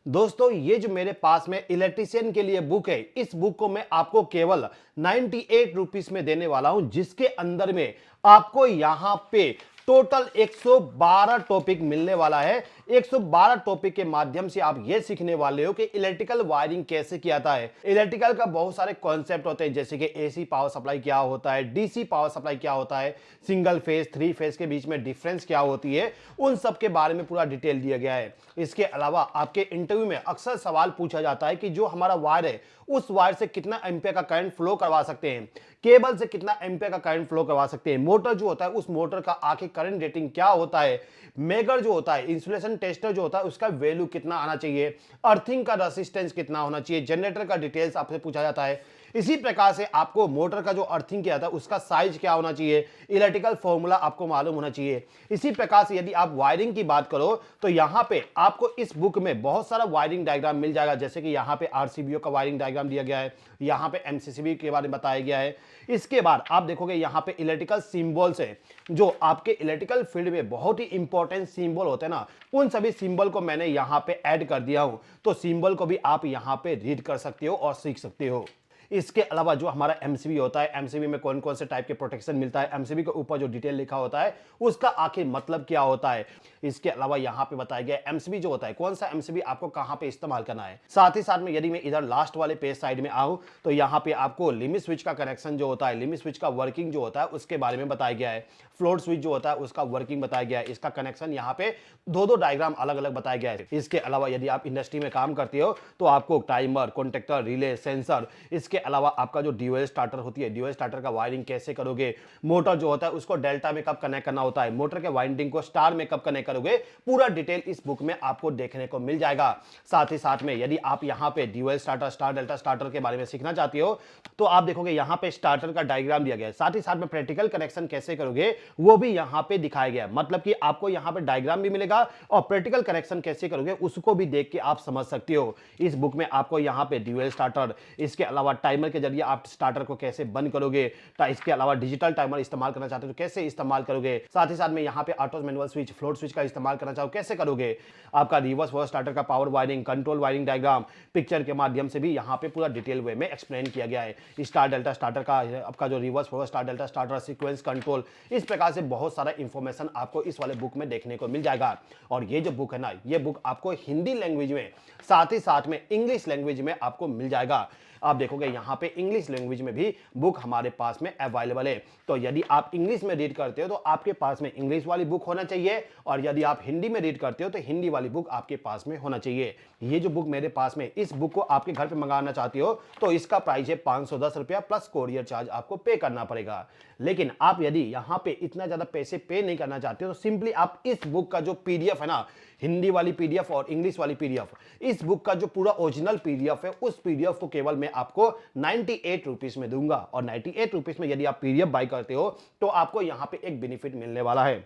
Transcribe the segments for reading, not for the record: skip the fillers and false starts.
दोस्तों ये जो मेरे पास में इलेक्ट्रिशियन के लिए बुक है, इस बुक को मैं आपको केवल 98 रुपीस में देने वाला हूं, जिसके अंदर में आपको यहां पे टोटल 112 टॉपिक मिलने वाला है। 112 टॉपिक के माध्यम से आप ये सीखने वाले हो कि इलेक्ट्रिकल वायरिंग कैसे किया जाता है। इलेक्ट्रिकल का बहुत सारे कॉन्सेप्ट होते हैं, जैसे कि एसी पावर सप्लाई क्या होता है, डीसी पावर सप्लाई क्या होता है, सिंगल फेज थ्री फेज के बीच में डिफरेंस क्या होती है, उन सब के बारे में पूरा डिटेल दिया गया है। इसके अलावा आपके इंटरव्यू में अक्सर सवाल पूछा जाता है कि जो हमारा वायर है, उस वायर से कितना एम्पियर का करंट फ्लो करवा सकते हैं, केबल से कितना एम्पियर का करंट फ्लो करवा सकते हैं, मोटर जो होता है उस मोटर का आखिर करंट रेटिंग क्या होता है, मेगर जो होता है, इंसुलेशन टेस्टर जो होता है उसका वैल्यू कितना आना चाहिए, अर्थिंग का रेसिस्टेंस कितना होना चाहिए, जनरेटर का डिटेल्स आपसे पूछा जाता है। इसी प्रकार से आपको मोटर का जो अर्थिंग किया था उसका साइज क्या होना चाहिए, इलेक्ट्रिकल फॉर्मूला आपको मालूम होना चाहिए। इसी प्रकार से यदि आप वायरिंग की बात करो तो यहां पे आपको इस बुक में बहुत सारा वायरिंग डायग्राम मिल जाएगा, जैसे कि यहां पे आरसीबीओ का वायरिंग डायग्राम दिया गया है, यहां पे एमसीसीबी के बारे में बताया गया है। इसके बाद आप देखोगे यहां पे इलेक्ट्रिकल सिंबल्स है, जो आपके इलेक्ट्रिकल फील्ड में बहुत ही इंपॉर्टेंट सिंबल होते हैं ना, उन सभी सिंबल को मैंने यहां पे ऐड कर दिया हूं, तो सिंबल को भी आप यहां पे रीड कर सकते हो और सीख सकते हो। इसके अलावा जो हमारा एमसीबी होता है, एमसीबी में कौन कौन से टाइप के प्रोटेक्शन मिलता है, एमसीबी के ऊपर जो डिटेल लिखा होता है उसका आखिर मतलब क्या होता है। इसके अलावा यहां पे बताया गया एमसीबी जो होता है, कौन सा एमसीबी आपको कहां पे इस्तेमाल करना है। साथ ही साथ में यदि मैं इधर लास्ट वाले पेज साइड में आऊं तो यहां पे आपको लिमिट स्विच का कनेक्शन जो होता है, लिमिट स्विच का वर्किंग जो होता है उसके बारे में बताया गया है। फ्लोट स्विच जो होता है उसका वर्किंग बताया गया है, इसका कनेक्शन यहां पे दो दो डायग्राम अलग अलग बताया गया है। इसके अलावा यदि आप इंडस्ट्री में काम करते हो तो आपको टाइमर, कॉन्टेक्टर, रिले, सेंसर, इसके अलावा आपका जो ड्यूअल स्टार्टर होती है, ड्यूअल स्टार्टर का वायरिंग कैसे करोगे, मोटर जो होता है उसको डेल्टा में कब कनेक्ट करना होता है, मोटर के वाइंडिंग को स्टार में कब कनेक्ट करोगे, पूरा डिटेल इस बुक में आपको देखने को मिल जाएगा। साथ ही साथ में यदि आप यहां पे dual starter, star delta starter के बारे में सीखना चाहते हो तो आप देखोगे यहां पे स्टार्टर का डायग्राम दिया गया है, साथ ही साथ में प्रैक्टिकल कनेक्शन कैसे करोगे वो भी यहां पे दिखाया गया है। मतलब कि आपको यहां पे डायग्राम भी मिलेगा और प्रैक्टिकल कनेक्शन कैसे करोगे उसको भी देख के आप समझ सकते हो। इस बुक में आपको यहां पे ड्यूअल स्टार्टर, इसके अलावा टाइमर के जरिए आप स्टार्टर को कैसे बंद करोगे, इसके अलावा डिजिटल टाइमर इस्तेमाल करना चाहते हो तो कैसे इस्तेमाल करोगे, साथ ही साथ में यहां पे auto manual switch, float switch का इस्तेमाल करना चाहो कैसे करोगे, आपका रिवर्स फॉर स्टार्टर का power wiring, control wiring diagram picture के माध्यम से भी यहां पे पूरा डिटेल वे में एक्सप्लेन किया गया है। स्टार डेल्टा स्टार्टर का आपका जो reverse for star delta starter, sequence control, इस प्रकार से बहुत सारा इंफॉर्मेशन आपको इस वाले बुक में देखने को मिल जाएगा। और ये जो बुक है ना, ये बुक आपको हिंदी लैंग्वेज में, साथ ही साथ में इंग्लिश लैंग्वेज में आपको मिल जाएगा। आप देखोगे यहां पे इंग्लिश लैंग्वेज में भी बुक हमारे पास में अवेलेबल है। तो यदि आप इंग्लिश में रीड करते हो तो आपके पास में इंग्लिश वाली बुक होना चाहिए, और यदि आप हिंदी में रीड करते हो तो हिंदी वाली बुक आपके पास में होना चाहिए। ये जो बुक मेरे पास में, इस बुक को आपके घर पे मंगाना चाहते हो तो इसका प्राइस है 510 रुपया प्लस कोरियर चार्ज आपको पे करना पड़ेगा। लेकिन आप यदि यहां पे इतना ज्यादा पैसे पे नहीं करना चाहते हो तो सिंपली आप इस बुक का जो पीडीएफ है ना, हिंदी वाली पीडीएफ और इंग्लिश वाली पीडीएफ, इस बुक का जो पूरा ओरिजिनल पीडीएफ है उस पीडीएफ को केवल मैं आपको 98 रुपीस में दूंगा। और 98 रुपीस में यदि आप पीडीएफ बाय करते हो तो आपको यहां पे एक बेनिफिट मिलने वाला है।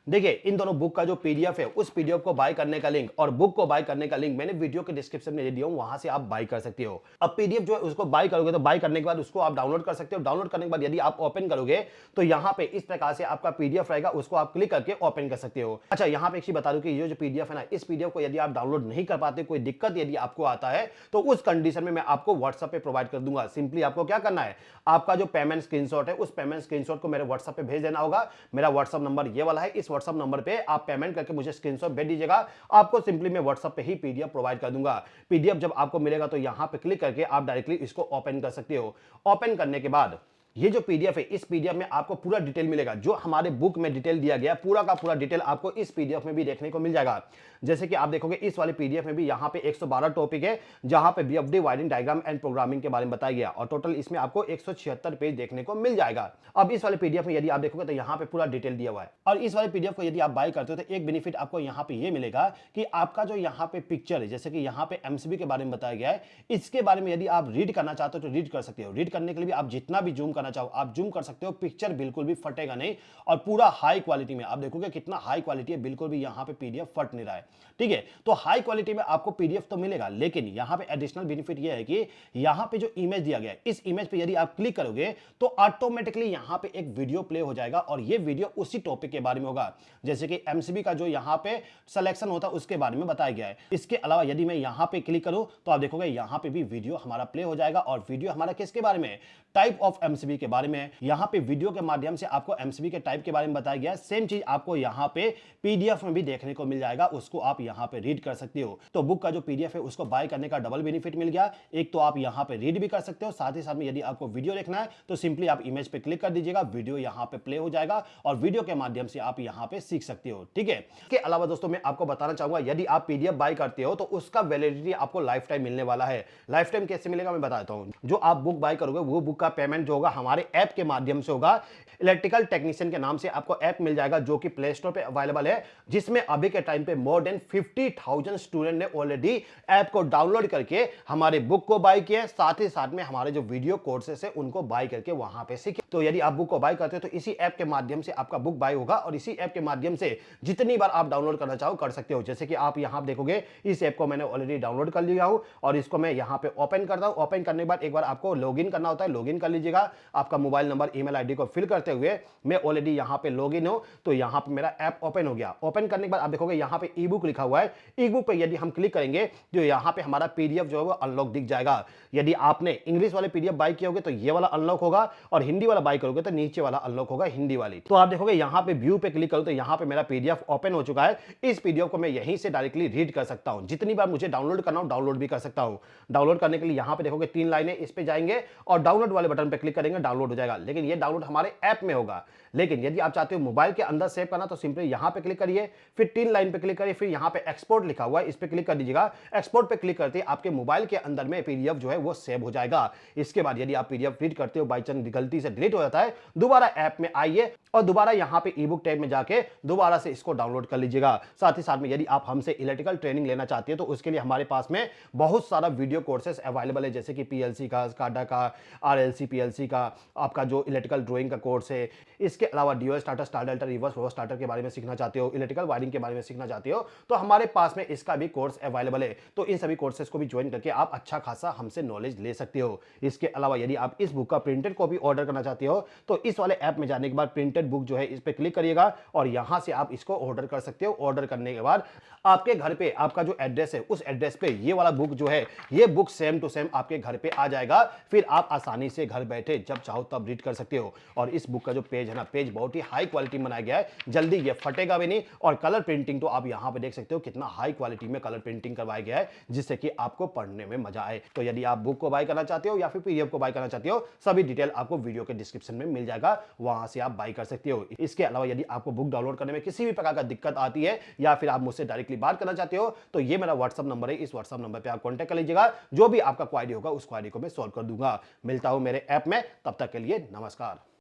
देखिए इन दोनों बुक का जो पीडीएफ है, उस पीडीएफ को बाय करने का लिंक और बुक को बाय करने का लिंक मैंने वीडियो के डिस्क्रिप्शन में दे दिया हूं, वहां से आप बाय कर सकते हो। अब पीडीएफ जो है उसको बाय करोगे तो बाय करने के बाद उसको आप डाउनलोड कर सकते हो। डाउनलोड करने के बाद यदि आप ओपन करोगे तो यहां पे इस प्रकार से आपका पीडीएफ रहेगा, उसको आप क्लिक करके ओपन कर सकते हो। अच्छा, यहां पे एक चीज बता दूं कि ये जो पीडीएफ है ना, इस पीडीएफ को यदि आप डाउनलोड नहीं कर पाते, कोई दिक्कत यदि आपको आता है तो उस कंडीशन में मैं आपको व्हाट्सएप पे प्रोवाइड कर दूंगा। सिंपली आपको क्या करना है, आपका जो पेमेंट स्क्रीनशॉट है उस पेमेंट स्क्रीनशॉट को मेरे व्हाट्सएप पे भेज देना होगा। मेरा व्हाट्सएप नंबर ये वाला है, इस व्हाट्सएप नंबर पे आप पेमेंट करके मुझे स्क्रीनशॉट भेज दीजिएगा। आपको सिंपली मैं व्हाट्सएप पे ही पीडीएफ प्रोवाइड कर दूंगा। पीडीएफ जब आपको मिलेगा तो यहां पे क्लिक करके आप डायरेक्टली इसको ओपन कर सकते हो। ओपन करने के बाद ये जो पीडीएफ है, इस पीडीएफ में आपको पूरा डिटेल मिलेगा, जो हमारे बुक में डिटेल दिया गया पूरा का पूरा डिटेल आपको इस पीडीएफ में भी देखने को मिल जाएगा। जैसे कि आप देखोगे इस वाले पीडीएफ में भी यहाँ पे 112 टॉपिक है, जहां पे BFD wiring diagram and programming के बारे में बताया गया, और टोटल इसमें आपको 176 पेज देखने को मिल जाएगा। अब इस वाले पीडीएफ में यदि आप देखोगे तो यहाँ पे पूरा डिटेल दिया हुआ है, और इस वाले पीडीएफ को यदि आप बाय करते हो तो एक बेनिफिट आपको यहाँ पे ये मिलेगा कि आपका जो यहाँ पे पिक्चर है, जैसे कि यहाँ पे एमसीबी के बारे में बताया गया है, इसके बारे में यदि आप रीड करना चाहते हो तो रीड कर सकते हो। रीड करने के लिए भी आप जितना भी जूम करना चाहो आप जूम कर सकते हो, पिक्चर बिल्कुल भी फटेगा नहीं और पूरा हाई क्वालिटी में आप देखोगे कितना हाई क्वालिटी है, बिल्कुल भी यहां पे पीडीएफ फट नहीं रहा है। ठीक है, तो हाई क्वालिटी में आपको पीडीएफ तो मिलेगा, लेकिन यहां पे एडिशनल बेनिफिट यह है कि यहां पे जो इमेज दिया गया है, इस इमेज पे यदि आप क्लिक करोगे तो ऑटोमेटिकली यहां पे एक वीडियो प्ले हो जाएगा और ये वीडियो उसी टॉपिक के बारे में होगा, जैसे कि एमसीबी का जो यहां पे सिलेक्शन होता है उसके बारे में बताया गया है। इसके अलावा यदि मैं यहां पे क्लिक करूं तो आप देखोगे यहां पे भी वीडियो हमारा प्ले हो जाएगा और वीडियो हमारा किसके बारे में, टाइप ऑफ एमसीबी के बारे में। यहां पे वीडियो के माध्यम से आपको एमसीबी के टाइप के बारे में बताया गया है। सेम चीज आपको यहां पे पीडीएफ में भी देखने को मिल जाएगा, उसको आप यहां पे रीड कर सकते हो। तो बुक का जो पीडीएफ है उसको बाय करने का डबल बेनिफिट मिल गया, एक तो आप यहां पे रीड भी कर सकते हो, साथ ही साथ में यदि आपको वीडियो देखना है तो सिंपली आप इमेज पे क्लिक कर दीजिएगा, वीडियो यहां पे प्ले हो जाएगा और वीडियो के माध्यम से आप यहां पे सीख सकते हो। ठीक है, इसके अलावा दोस्तों मैं आपको बताना चाहूंगा यदि आप पीडीएफ बाय करते हो तो उसका वैलिडिटी आपको लाइफ टाइम मिलने वाला है। लाइफ टाइम कैसे मिलेगा मैं बताता हूं। जो आप बुक बाय करोगे वो बुक का पेमेंट जो होगा हमारे ऐप के माध्यम से होगा। इलेक्ट्रिकल टेक्नीशियन के नाम से आपको ऐप मिल जाएगा जो कि प्ले स्टोर पे अवेलेबल है, जिसमें अभी के टाइम पे मोर देन 50,000 स्टूडेंट ने ऑलरेडी ऐप को डाउनलोड करके हमारे बुक को बाय किया, साथ ही साथ में हमारे जो वीडियो कोर्सेस है उनको बाय करके वहां पे सीखे। तो यदि आप बुक को बाय करते हो तो इसी ऐप के माध्यम से आपका बुक बाय होगा और इसी ऐप के माध्यम से जितनी बार आप डाउनलोड करना चाहो कर सकते हो। जैसे कि आप यहां देखोगे इस ऐप को मैंने ऑलरेडी डाउनलोड कर लिया हूं और इसको मैं यहां पे ओपन करता हूं। ओपन करने के बाद एक बार आपको लॉगिन करना होता है, लॉगिन कर लीजिएगा। आपका मोबाइल नंबर ईमेल आईडी को फिल करते हुए मैं ऑलरेडी यहां पे लॉगिन हूं, तो यहां पे मेरा ऐप ओपन हो गया। ओपन करने के बाद आप देखोगे यहां पे ई बुक लिखा हुआ है। ई बुक पे यदि हम क्लिक करेंगे तो यहां पे हमारा पीडीएफ जो है वो अनलॉक दिख जाएगा। यदि आपने इंग्लिश वाले पीडीएफ बाय किए होगे तो ये वाला अनलॉक होगा और हिंदी वाला बाय करोगे तो नीचे वाला अनलॉक होगा, हिंदी वाली। तो आप देखोगे यहां पे व्यू पे क्लिक करो तो यहां पे मेरा पीडीएफ ओपन हो चुका है। इस पीडीएफ को मैं यहीं से डायरेक्टली रीड कर सकता हूं, जितनी बार मुझे डाउनलोड करना हो डाउनलोड भी कर सकता हूं। डाउनलोड करने के लिए यहां पे देखोगे 3 लाइनें, इस पे जाएंगे और डाउनलोड वाले बटन पे क्लिक करेंगे, डाउनलोड हो जाएगा। लेकिन ये डाउनलोड हमारे ऐप में होगा। लेकिन यदि आप चाहते हो मोबाइल के अंदर सेव करना तो सिंपली यहां पे क्लिक करिए, फिर 3 लाइन पे क्लिक करिए, फिर यहां पे एक्सपोर्ट लिखा हुआ है इस पे क्लिक कर दीजिएगा। एक्सपोर्ट पे क्लिक करते ही आपके मोबाइल के अंदर में पीडीएफ जो है वो सेव हो जाएगा। इसके बाद यदि आप पीडीएफ रीड करते हो, बाई चांस गलती से डिलीट हो जाता है, दोबारा ऐप में आइए और दोबारा यहां पे ई बुक टैब में जाके दोबारा से इसको डाउनलोड कर लीजिएगा। साथ ही साथ में यदि आप हमसे इलेक्ट्रिकल ट्रेनिंग लेना चाहते हो तो उसके लिए हमारे पास में बहुत सारा वीडियो कोर्सेस अवेलेबल है, जैसे कि पीएलसी का, स्काडा का, आरएलसी पीएलसी का, आपका जो इलेक्ट्रिकल ड्राइंग का कोर्स है। इसके अलावा DOS starter, star delta, reverse flow starter के बारे में सीखना चाहते हो, इलेक्ट्रिकल वायरिंग के बारे में सीखना चाहते हो तो हमारे पास में इसका भी कोर्स अवेलेबल है। तो इन सभी कोर्सेज को भी ज्वाइन करके आप अच्छा खासा हमसे नॉलेज ले सकते हो। इसके अलावा यदि आप इस बुक का प्रिंटेड कॉपी ऑर्डर करना चाहते हो तो इस वाले ऐप में जाने के बाद प्रिंटेड बुक जो है इस पे क्लिक करिएगा और यहां से आप इसको ऑर्डर कर सकते हो। ऑर्डर करने के बाद आपके घर पे आपका जो एड्रेस है उस एड्रेस पे ये वाला बुक जो है, ये बुक सेम टू सेम आपके घर पे आ जाएगा। फिर आप आसानी से घर बैठे जब चाहो तब रीड कर सकते हो। और इस बुक का जो पेज है ना, पेज बहुत ही हाई क्वालिटी में बनाया गया है, जल्दी ये फटेगा भी नहीं। और कलर प्रिंटिंग तो आप यहां पे देख सकते हो कितना हाई क्वालिटी में कलर प्रिंटिंग करवाया गया है, जिससे कि आपको पढ़ने में मजा आए। तो यदि आप बुक को बाय करना चाहते हो या फिर पीडीएफ को बाय करना चाहते हो, सभी डिटेल आपको वीडियो के डिस्क्रिप्शन में मिल जाएगा, वहां से आप बाय कर सकते हो। इसके अलावा यदि आपको बुक डाउनलोड करने में किसी भी प्रकार का दिक्कत आती है या फिर आप मुझसे डायरेक्टली बात करना चाहते हो तो ये मेरा व्हाट्सएप नंबर है, इस व्हाट्सएप नंबर पे आप कांटेक्ट कर लीजिएगा। जो भी आपका क्वेरी होगा उस क्वेरी को मैं सॉल्व कर दूंगा। मिलता हूं मेरे ऐप में, तब तक के लिए नमस्कार।